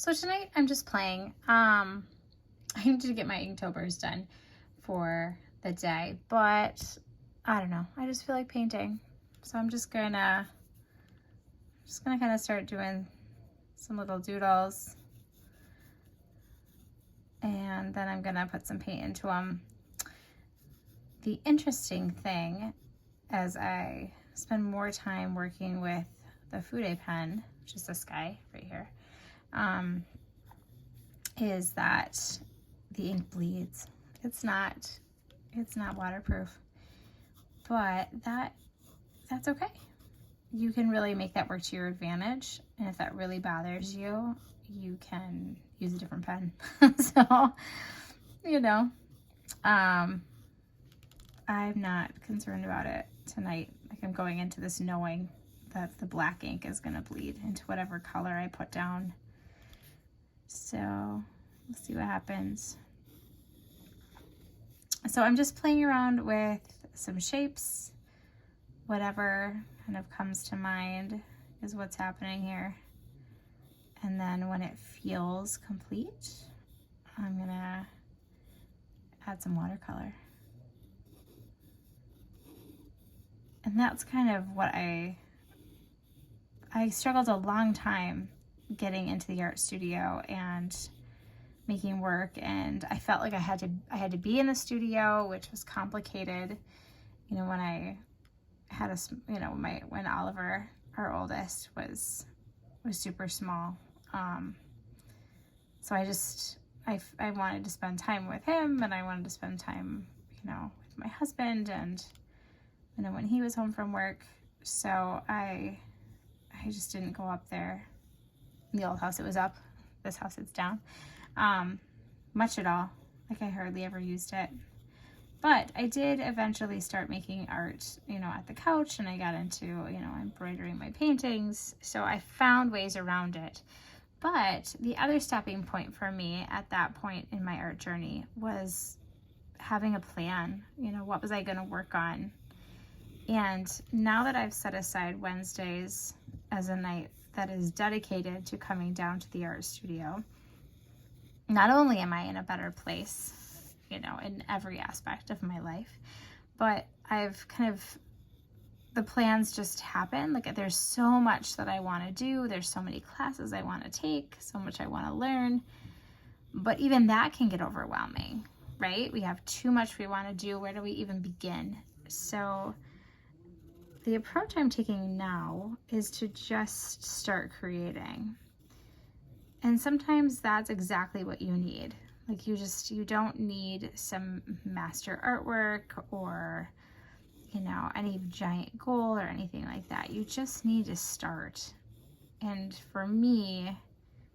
So tonight I'm just playing. I need to get my Inktober's done for the day, but I don't know. I just feel like painting. So I'm just gonna kind of start doing some little doodles, and then I'm gonna put some paint into them. The interesting thing, as I spend more time working with the Fude pen, which is this guy right here, is that the ink bleeds. It's not waterproof, but that's okay. You can really make that work to your advantage, and if that really bothers you, you can use a different pen. So, you know, I'm not concerned about it tonight. Like, I'm going into this knowing that the black ink is going to bleed into whatever color I put down. So we'll see what happens. So I'm just playing around with some shapes. Whatever kind of comes to mind is what's happening here. And then when it feels complete, I'm gonna add some watercolor. And that's kind of what I struggled a long time getting into the art studio and making work, and I felt like I had to be in the studio, which was complicated. You know, when I had when Oliver, our oldest, was super small. So I wanted to spend time with him, and I wanted to spend time, with my husband, and when he was home from work. So I just didn't go up there. In the old house, it was up. This house, it's down. Much at all. Like, I hardly ever used it. But I did eventually start making art, at the couch, and I got into, embroidering my paintings. So I found ways around it. But the other stopping point for me at that point in my art journey was having a plan. What was I going to work on? And now that I've set aside Wednesdays as a night that is dedicated to coming down to the art studio, not only am I in a better place, in every aspect of my life, but I've the plans just happen. Like, there's so much that I want to do. There's so many classes I want to take, so much I want to learn. But even that can get overwhelming, right? We have too much we want to do. Where do we even begin? So the approach I'm taking now is to just start creating. And sometimes that's exactly what you need. Like, you don't need some master artwork or, any giant goal or anything like that. You just need to start. And for me,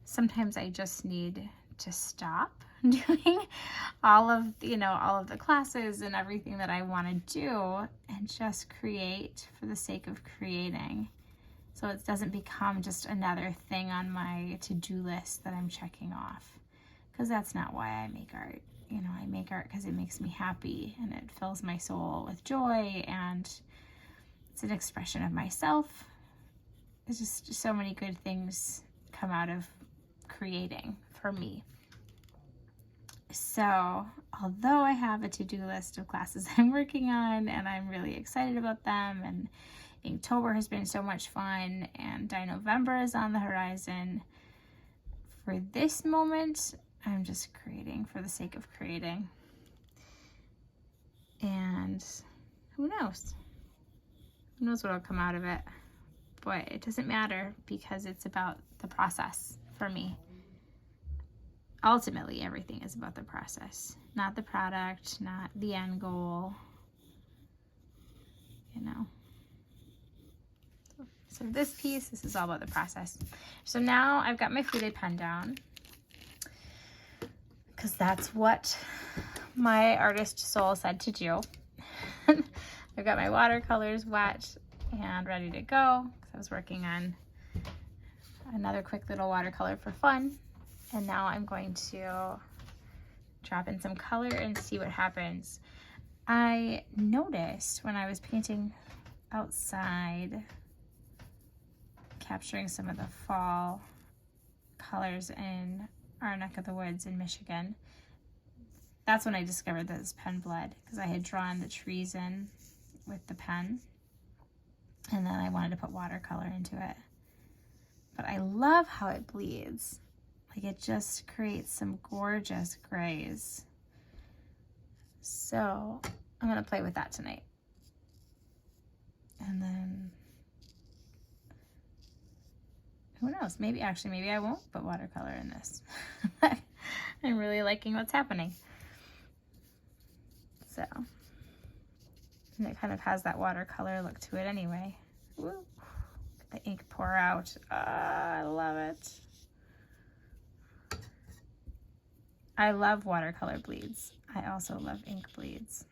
sometimes I just need to stop doing all of the classes and everything that I want to do, and just create for the sake of creating. So it doesn't become just another thing on my to-do list that I'm checking off. Because that's not why I make art. I make art because it makes me happy, and it fills my soul with joy, and it's an expression of myself. It's just so many good things come out of creating for me. So although I have a to-do list of classes I'm working on, and I'm really excited about them, and Inktober has been so much fun, and November is on the horizon, for this moment, I'm just creating for the sake of creating. And who knows? Who knows what'll come out of it? But it doesn't matter, because it's about the process for me. Ultimately, everything is about the process, not the product, not the end goal. So this is all about the process. So now I've got my Fude pen down, because that's what my artist soul said to do. I've got my watercolors wet and ready to go, because I was working on another quick little watercolor for fun. And now I'm going to drop in some color and see what happens. I noticed when I was painting outside, capturing some of the fall colors in our neck of the woods in Michigan. That's when I discovered that it's pen blood, because I had drawn the trees in with the pen, and then I wanted to put watercolor into it. But I love how it bleeds. Like, it just creates some gorgeous grays. So I'm gonna play with that tonight. And then, who knows, maybe I won't put watercolor in this. I'm really liking what's happening. So, and it kind of has that watercolor look to it anyway. Woo. The ink pour out. I love it. I love watercolor bleeds. I also love ink bleeds,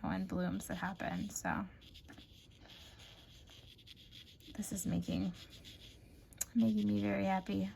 and blooms that happen. So this is making me very happy.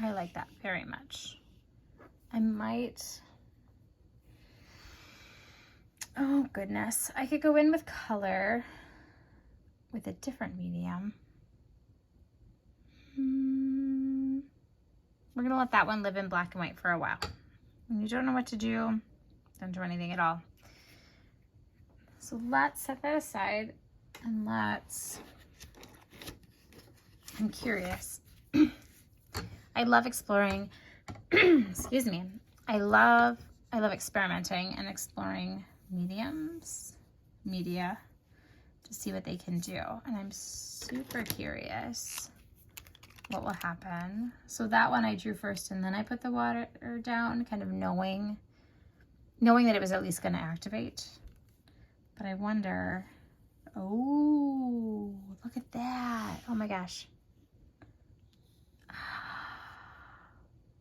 I like that very much. I might, oh goodness, I could go in with color with a different medium. We're gonna let that one live in black and white for a while. When you don't know what to do, don't do anything at all. So let's set that aside, and I'm curious. I love exploring, excuse me. I love experimenting and exploring media to see what they can do. And I'm super curious what will happen. So that one I drew first, and then I put the water down, kind of knowing that it was at least gonna activate. But I wonder, oh, look at that. Oh my gosh.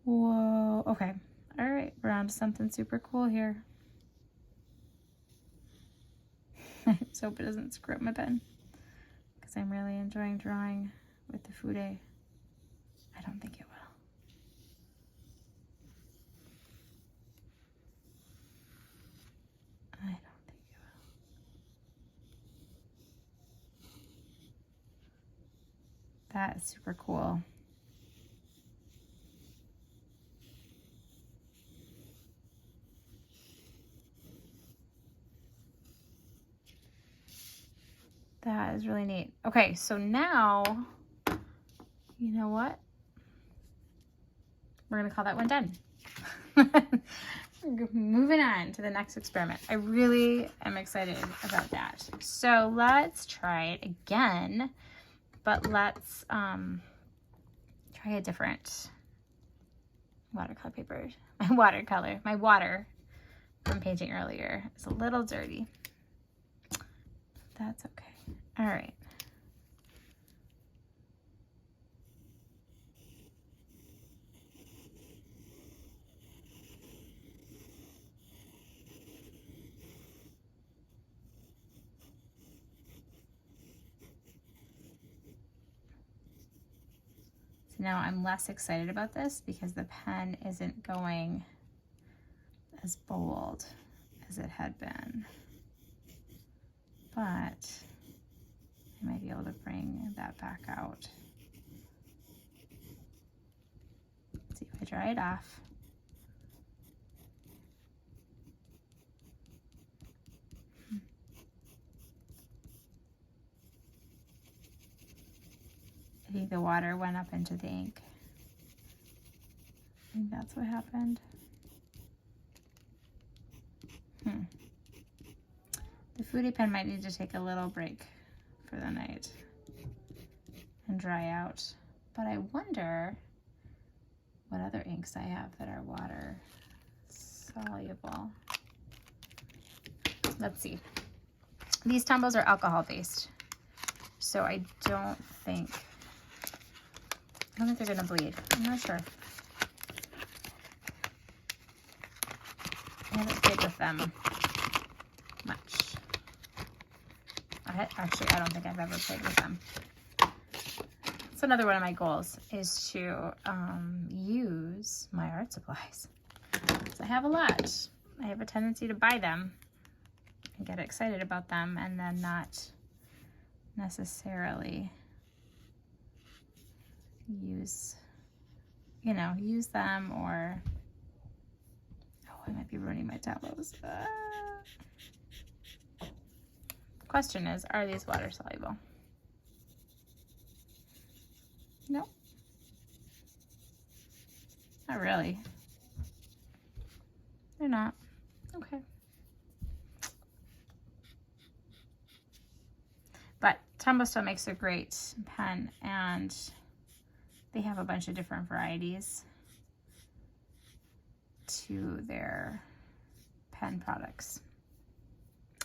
Whoa, okay. All right, we're on to something super cool here. I just hope it doesn't screw up my pen, because I'm really enjoying drawing with the Fude. I don't think it will. I don't think it will. That is super cool. That is really neat. Okay, so now, you know what? we're going to call that one done. Moving on to the next experiment. I really am excited about that. So let's try it again, but let's try a different watercolor paper. My water from painting earlier is a little dirty. That's okay. All right. Now I'm less excited about this because the pen isn't going as bold as it had been. But I might be able to bring that back out. Let's see if I dry it off. I think the water went up into the ink. I think that's what happened. The Fude pen might need to take a little break for the night and dry out. But I wonder what other inks I have that are water soluble. Let's see. These Tombows are alcohol based, so I don't think they're gonna bleed. I'm not sure. I haven't played with them much. Actually, I don't think I've ever played with them. So another one of my goals is to use my art supplies. So I have a lot. I have a tendency to buy them and get excited about them and then not necessarily use them, or I might be ruining my Tombows. Question is, are these water soluble? No, not really. They're not. Okay. But Tombow still makes a great pen, and they have a bunch of different varieties to their pen products.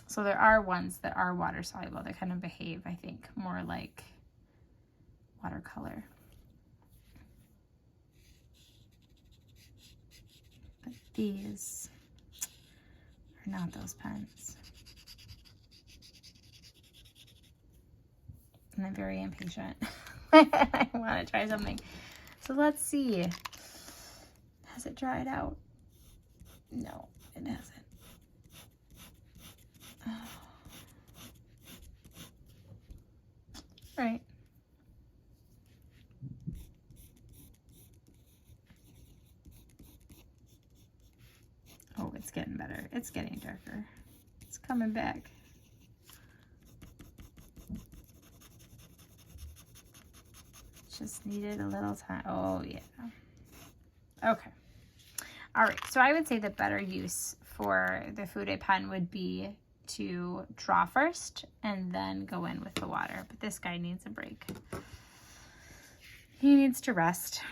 So there are ones that are water soluble that kind of behave, I think, more like watercolor. But these are not those pens. And I'm very impatient. I want to try something. So let's see. Has it dried out? No, it hasn't. Oh. All right. Oh, it's getting better. It's getting darker. It's coming back. Just needed a little time. Oh, yeah. Okay. All right. So I would say the better use for the Fude pen would be to draw first and then go in with the water. But this guy needs a break. He needs to rest.